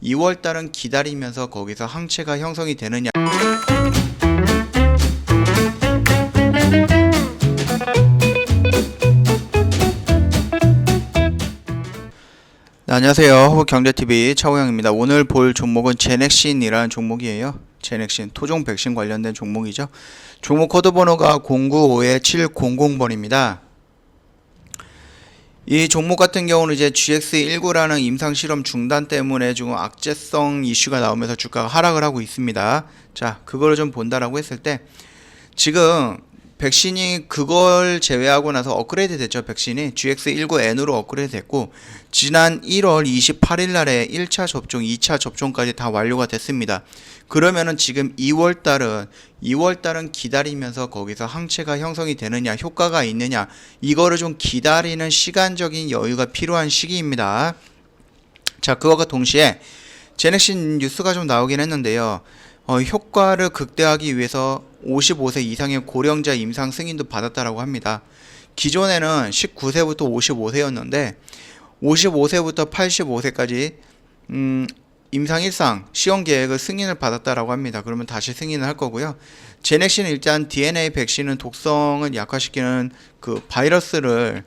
2월 달은 기다리면서 거기서 항체가 형성이 되느냐. 네, 안녕하세요. 호국경제TV 차호영입니다. 오늘 볼 종목은 제넥신이라는 종목이에요. 제넥신, 토종 백신 관련된 종목이죠. 종목 코드 번호가 095-700번입니다. 이 종목 같은 경우는 이제 GX19라는 임상 실험 중단 때문에 지금 악재성 이슈가 나오면서 주가가 하락을 하고 있습니다. 자, 그걸 좀 본다라고 했을 때 지금 백신이 그걸 제외하고 나서 업그레이드 됐죠. 백신이 GX19N으로 업그레이드 됐고 지난 1월 28일 날에 1차 접종, 2차 접종까지 다 완료가 됐습니다. 그러면은 지금 2월 달은 기다리면서 거기서 항체가 형성이 되느냐, 효과가 있느냐, 이거를 좀 기다리는 시간적인 여유가 필요한 시기입니다. 자, 그거와 동시에 제넥신 뉴스가 좀 나오긴 했는데요. 효과를 극대화하기 위해서 55세 이상의 고령자 임상 승인도 받았다라고 합니다. 기존에는 19세부터 55세였는데 55세부터 85세까지 임상 1상 시험 계획을 승인을 받았다라고 합니다. 그러면 다시 승인을 할 거고요. 제넥신은 일단 DNA 백신은 독성을 약화시키는 그 바이러스를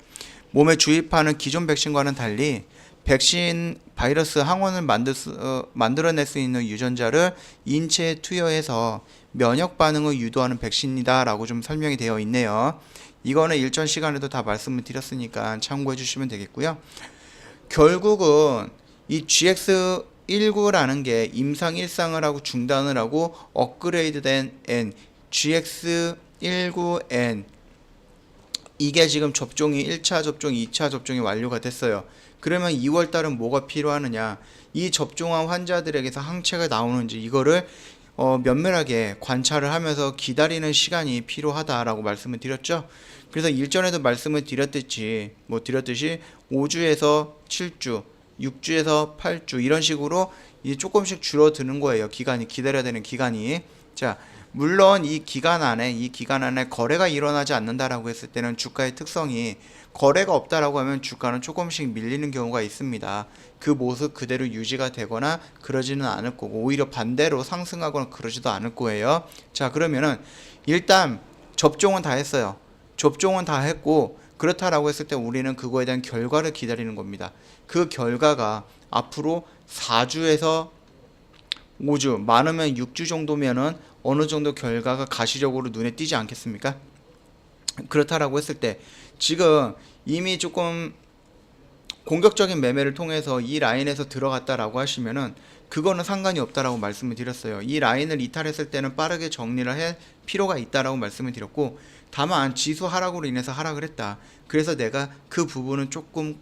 몸에 주입하는 기존 백신과는 달리 백신 바이러스 항원을 만들어낼 수 있는 유전자를 인체에 투여해서 면역 반응을 유도하는 백신이다 라고 좀 설명이 되어 있네요. 이거는 일전 시간에도 다 말씀을 드렸으니까 참고해 주시면 되겠고요. 결국은 이 GX19라는 게 임상 1상을 하고 중단을 하고 업그레이드된 N, GX19N, 이게 지금 접종이 1차 접종, 2차 접종이 완료가 됐어요. 그러면 2월 달은 뭐가 필요하느냐, 이 접종한 환자들에게서 항체가 나오는지 이거를 면밀하게 관찰을 하면서 기다리는 시간이 필요하다라고 말씀을 드렸죠. 그래서 일전에도 말씀을 드렸듯이 5주에서 7주, 6주에서 8주 이런 식으로 이제 조금씩 줄어드는 거예요. 기간이, 기다려야 되는 기간이. 자, 물론 이 기간 안에 거래가 일어나지 않는다라고 했을 때는 주가의 특성이 거래가 없다라고 하면 주가는 조금씩 밀리는 경우가 있습니다. 그 모습 그대로 유지가 되거나 그러지는 않을 거고 오히려 반대로 상승하거나 그러지도 않을 거예요. 자, 그러면은 일단 접종은 다 했어요. 접종은 다 했고 그렇다라고 했을 때 우리는 그거에 대한 결과를 기다리는 겁니다. 그 결과가 앞으로 4주에서 5주, 많으면 6주 정도면은 어느 정도 결과가 가시적으로 눈에 띄지 않겠습니까? 그렇다라고 했을 때 지금 이미 조금 공격적인 매매를 통해서 이 라인에서 들어갔다라고 하시면은 그거는 상관이 없다라고 말씀을 드렸어요. 이 라인을 이탈했을 때는 빠르게 정리를 할 필요가 있다라고 말씀을 드렸고, 다만 지수 하락으로 인해서 하락을 했다. 그래서 내가 그 부분은 조금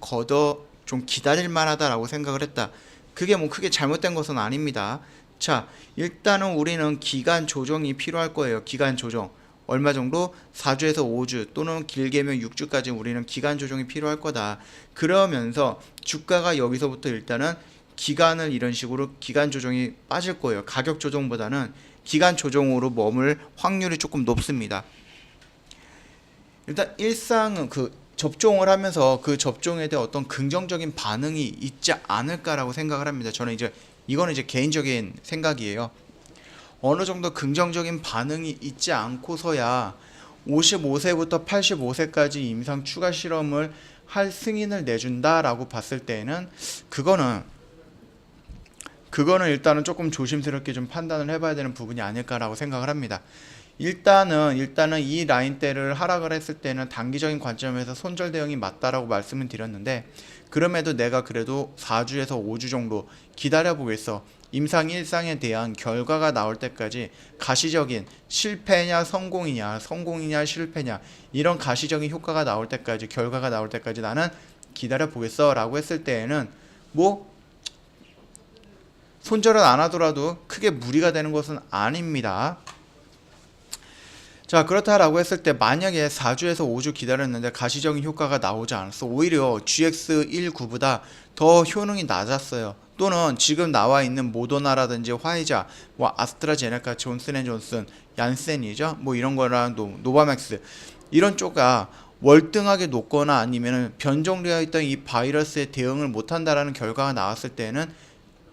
좀 기다릴 만하다라고 생각을 했다. 그게 뭐 크게 잘못된 것은 아닙니다. 자, 일단은 우리는 기간 조정이 필요할 거예요. 기간 조정. 얼마 정도? 4주에서 5주 또는 길게면 6주까지 우리는 기간 조정이 필요할 거다. 그러면서 주가가 여기서부터 일단은 기간을 이런 식으로 기간 조정이 빠질 거예요. 가격 조정보다는 기간 조정으로 머물 확률이 조금 높습니다. 일단 일상은 접종을 하면서 그 접종에 대한 어떤 긍정적인 반응이 있지 않을까라고 생각을 합니다. 저는 이거는 개인적인 생각이에요. 어느 정도 긍정적인 반응이 있지 않고서야 55세부터 85세까지 임상 추가 실험을 할 승인을 내준다라고 봤을 때는 그거는 일단은 조금 조심스럽게 좀 판단을 해봐야 되는 부분이 아닐까라고 생각을 합니다. 일단은 이 라인대를 하락을 했을 때는 단기적인 관점에서 손절 대응이 맞다라고 말씀을 드렸는데, 그럼에도 내가 그래도 4주에서 5주 정도 기다려 보겠어. 임상 1상에 대한 결과가 나올 때까지 가시적인 실패냐 성공이냐 실패냐 이런 가시적인 효과가 나올 때까지, 결과가 나올 때까지 나는 기다려 보겠어 라고 했을 때에는 뭐 손절을 안 하더라도 크게 무리가 되는 것은 아닙니다. 자, 그렇다라고 했을 때 만약에 4주에서 5주 기다렸는데 가시적인 효과가 나오지 않았어. 오히려 GX19보다 더 효능이 낮았어요. 또는 지금 나와 있는 모더나라든지 화이자, 아스트라제네카, 존슨앤존슨, 얀센이죠. 이런 거랑 노바맥스 이런 쪽가 월등하게 높거나 아니면 변종되어 있던 이 바이러스에 대응을 못한다라는 결과가 나왔을 때는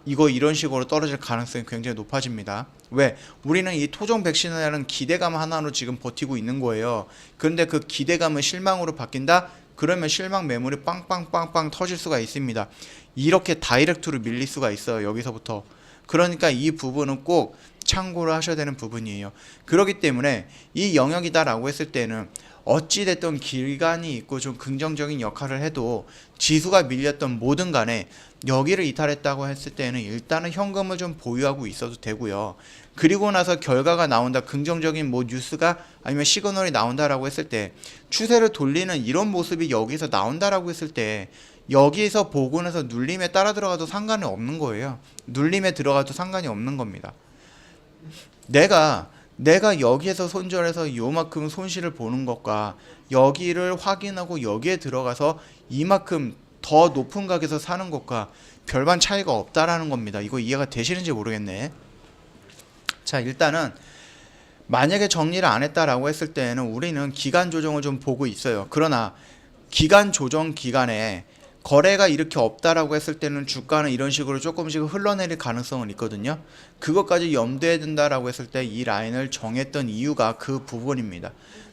이거 이런 식으로 떨어질 가능성이 굉장히 높아집니다. 왜? 우리는 이 토종 백신에 대한 기대감 하나로 지금 버티고 있는 거예요. 그런데 그 기대감은 실망으로 바뀐다? 그러면 실망 매물이 빵빵빵빵 터질 수가 있습니다. 이렇게 다이렉트로 밀릴 수가 있어요. 여기서부터. 그러니까 이 부분은 꼭 참고를 하셔야 되는 부분이에요. 그렇기 때문에 이 영역이다라고 했을 때는 어찌됐든 기간이 있고 좀 긍정적인 역할을 해도 지수가 밀렸던 뭐든 간에 여기를 이탈했다고 했을 때는 일단은 현금을 좀 보유하고 있어도 되고요. 그리고 나서 결과가 나온다, 긍정적인 뭐 뉴스가 아니면 시그널이 나온다라고 했을 때 추세를 돌리는 이런 모습이 여기서 나온다라고 했을 때 여기서 보고 나서 눌림에 따라 들어가도 상관이 없는 거예요. 눌림에 들어가도 상관이 없는 겁니다. 내가 여기에서 손절해서 요만큼 손실을 보는 것과 여기를 확인하고 여기에 들어가서 이만큼 더 높은 가격에서 사는 것과 별반 차이가 없다라는 겁니다. 이거 이해가 되시는지 모르겠네. 자, 일단은 만약에 정리를 안 했다라고 했을 때는 우리는 기간 조정을 좀 보고 있어요. 그러나 기간 조정 기간에 거래가 이렇게 없다라고 했을 때는 주가는 이런 식으로 조금씩 흘러내릴 가능성은 있거든요. 그것까지 염두에 둔다라고 했을 때 이 라인을 정했던 이유가 그 부분입니다.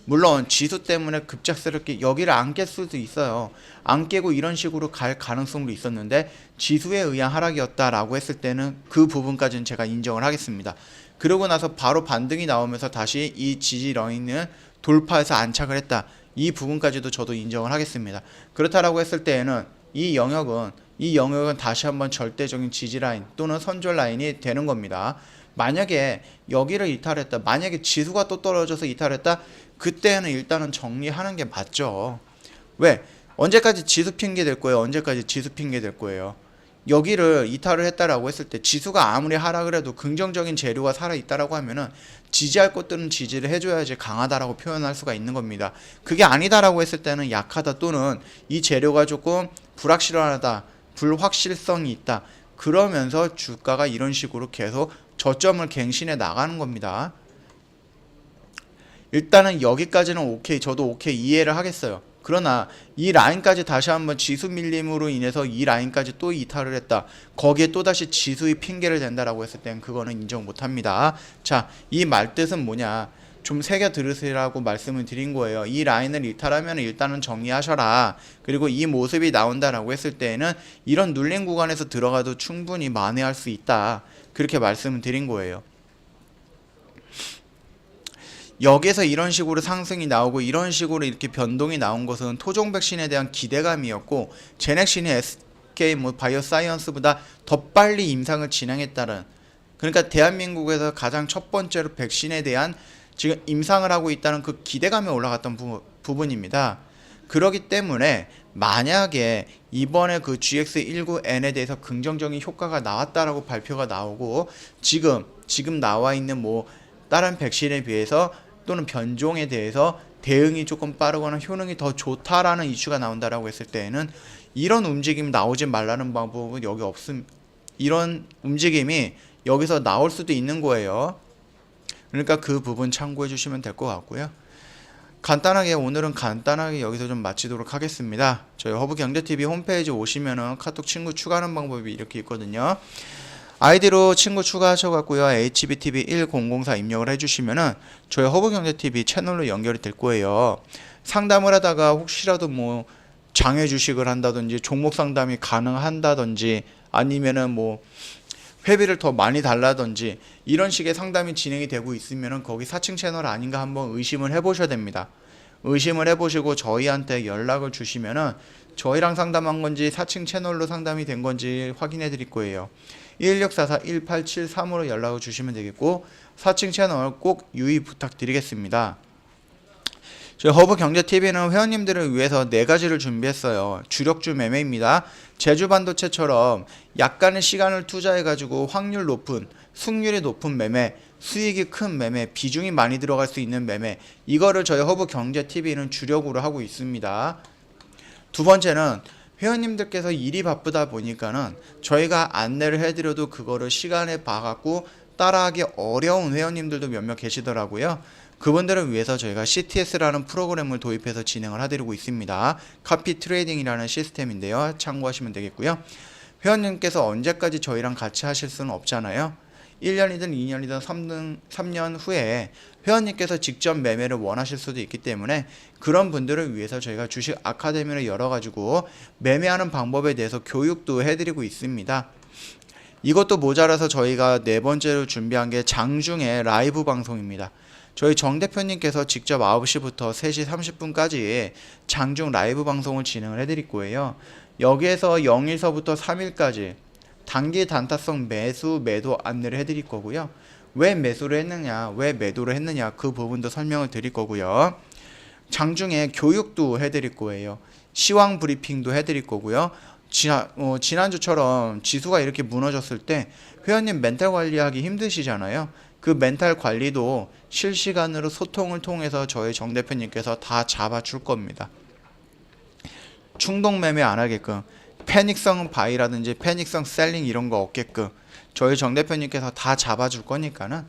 물론 지수 때문에 급작스럽게 여기를 안 깰 수도 있어요. 안 깨고 이런 식으로 갈 가능성도 있었는데 지수에 의한 하락이었다라고 했을 때는 그 부분까지는 제가 인정을 하겠습니다. 그러고 나서 바로 반등이 나오면서 다시 이 지지 라인을 돌파해서 안착을 했다. 이 부분까지도 저도 인정을 하겠습니다. 그렇다라고 했을 때에는 이 영역은 다시 한번 절대적인 지지 라인 또는 선절 라인이 되는 겁니다. 만약에 여기를 이탈했다, 만약에 지수가 또 떨어져서 이탈했다, 그때는 일단은 정리하는 게 맞죠. 왜? 언제까지 지수 핑계 될 거예요? 언제까지 지수 핑계 될 거예요? 여기를 이탈을 했다라고 했을 때 지수가 아무리 하락을 해도 긍정적인 재료가 살아있다라고 하면은 지지할 것들은 지지를 해줘야지 강하다라고 표현할 수가 있는 겁니다. 그게 아니다라고 했을 때는 약하다 또는 이 재료가 조금 불확실하다, 불확실성이 있다. 그러면서 주가가 이런 식으로 계속 저점을 갱신해 나가는 겁니다. 일단은 여기까지는 오케이, 저도 오케이 이해를 하겠어요. 그러나 이 라인까지 다시 한번 지수 밀림으로 인해서 이 라인까지 또 이탈을 했다. 거기에 또다시 지수의 핑계를 댄다라고 했을 땐 그거는 인정 못합니다. 자, 이 말뜻은 뭐냐? 좀 새겨 들으시라고 말씀을 드린 거예요. 이 라인을 이탈하면 일단은 정리하셔라. 그리고 이 모습이 나온다라고 했을 때에는 이런 눌림 구간에서 들어가도 충분히 만회할 수 있다. 그렇게 말씀을 드린 거예요. 여기에서 이런 식으로 상승이 나오고 이런 식으로 이렇게 변동이 나온 것은 토종 백신에 대한 기대감이었고 제넥신이 SK 바이오사이언스보다 더 빨리 임상을 진행했다는, 그러니까 대한민국에서 가장 첫 번째로 백신에 대한 지금 임상을 하고 있다는 그 기대감이 올라갔던 부분입니다. 그렇기 때문에 만약에 이번에 그 GX19N에 대해서 긍정적인 효과가 나왔다라고 발표가 나오고 지금 나와 있는 뭐 다른 백신에 비해서 또는 변종에 대해서 대응이 조금 빠르거나 효능이 더 좋다라는 이슈가 나온다라고 했을 때에는 이런 움직임 나오지 말라는 방법은 여기 없음. 이런 움직임이 여기서 나올 수도 있는 거예요. 그러니까 그 부분 참고해 주시면 될 것 같고요. 간단하게 오늘은 간단하게 여기서 좀 마치도록 하겠습니다. 저희 허브경제TV 홈페이지 오시면은 카톡 친구 추가하는 방법이 이렇게 있거든요. 아이디로 친구 추가하셔갖고요, HBTV1004 입력을 해주시면은 저희 허브경제TV 채널로 연결이 될 거예요. 상담을 하다가 혹시라도 뭐 장외 주식을 한다든지 종목 상담이 가능한다든지 아니면은 뭐 회비를 더 많이 달라든지 이런 식의 상담이 진행이 되고 있으면은 거기 4층 채널 아닌가 한번 의심을 해보셔야 됩니다. 의심을 해보시고 저희한테 연락을 주시면은 저희랑 상담한 건지 4층 채널로 상담이 된 건지 확인해 드릴 거예요. 1644-1873으로 연락을 주시면 되겠고 4층 채널 꼭 유의 부탁드리겠습니다. 저희 허브경제TV는 회원님들을 위해서 4가지를 준비했어요. 주력주 매매입니다. 제주반도체처럼 약간의 시간을 투자해가지고 확률 높은, 승률이 높은 매매, 수익이 큰 매매, 비중이 많이 들어갈 수 있는 매매, 이거를 저희 허브경제TV는 주력으로 하고 있습니다. 두 번째는 회원님들께서 일이 바쁘다 보니까는 저희가 안내를 해드려도 그거를 시간에 봐갖고 따라하기 어려운 회원님들도 몇몇 계시더라고요. 그분들을 위해서 저희가 CTS라는 프로그램을 도입해서 진행을 해드리고 있습니다. 카피 트레이딩이라는 시스템인데요. 참고하시면 되겠고요. 회원님께서 언제까지 저희랑 같이 하실 수는 없잖아요. 1년이든 2년이든 3년 후에 회원님께서 직접 매매를 원하실 수도 있기 때문에 그런 분들을 위해서 저희가 주식 아카데미를 열어가지고 매매하는 방법에 대해서 교육도 해드리고 있습니다. 이것도 모자라서 저희가 네 번째로 준비한 게 장중에 라이브 방송입니다. 저희 정 대표님께서 직접 9시부터 3시 30분까지 장중 라이브 방송을 진행을 해드릴 거예요. 여기에서 0일서부터 3일까지 단기 단타성 매수 매도 안내를 해드릴 거고요. 왜 매수를 했느냐, 왜 매도를 했느냐 그 부분도 설명을 드릴 거고요. 장중에 교육도 해드릴 거예요. 시황 브리핑도 해드릴 거고요. 지난주처럼 지수가 이렇게 무너졌을 때 회원님 멘탈 관리하기 힘드시잖아요. 그 멘탈 관리도 실시간으로 소통을 통해서 저희 정 대표님께서 다 잡아줄 겁니다. 충동 매매 안 하게끔, 패닉성 바이라든지 패닉성 셀링 이런 거 없게끔 저희 정 대표님께서 다 잡아줄 거니까는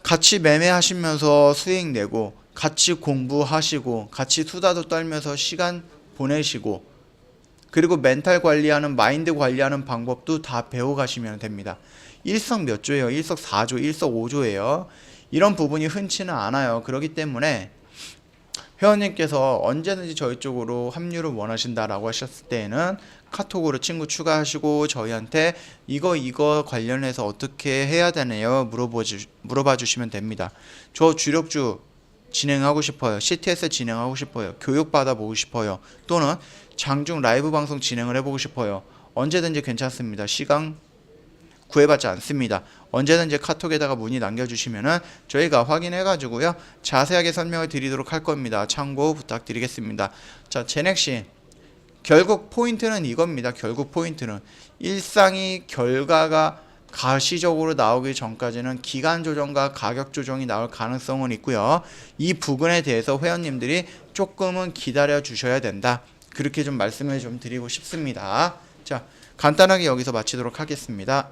같이 매매하시면서 수익 내고 같이 공부하시고 같이 수다도 떨면서 시간 보내시고 그리고 멘탈 관리하는 마인드 관리하는 방법도 다 배워가시면 됩니다. 일석 몇 조예요? 일석 4조, 일석 5조예요. 이런 부분이 흔치는 않아요. 그렇기 때문에 회원님께서 언제든지 저희 쪽으로 합류를 원하신다라고 하셨을 때에는 카톡으로 친구 추가하시고 저희한테 이거 관련해서 어떻게 해야 되나요? 물어봐 주시면 됩니다. 저 주력주 진행하고 싶어요. CTS 진행하고 싶어요. 교육 받아보고 싶어요. 또는 장중 라이브 방송 진행을 해보고 싶어요. 언제든지 괜찮습니다. 시간 구애받지 않습니다. 언제든지 카톡에다가 문의 남겨주시면은 저희가 확인해가지고요 자세하게 설명을 드리도록 할 겁니다. 참고 부탁드리겠습니다. 자, 제넥시 결국 포인트는 이겁니다. 결국 포인트는 일상이 결과가 가시적으로 나오기 전까지는 기간 조정과 가격 조정이 나올 가능성은 있고요. 이 부분에 대해서 회원님들이 조금은 기다려 주셔야 된다. 그렇게 좀 말씀을 좀 드리고 싶습니다. 자, 간단하게 여기서 마치도록 하겠습니다.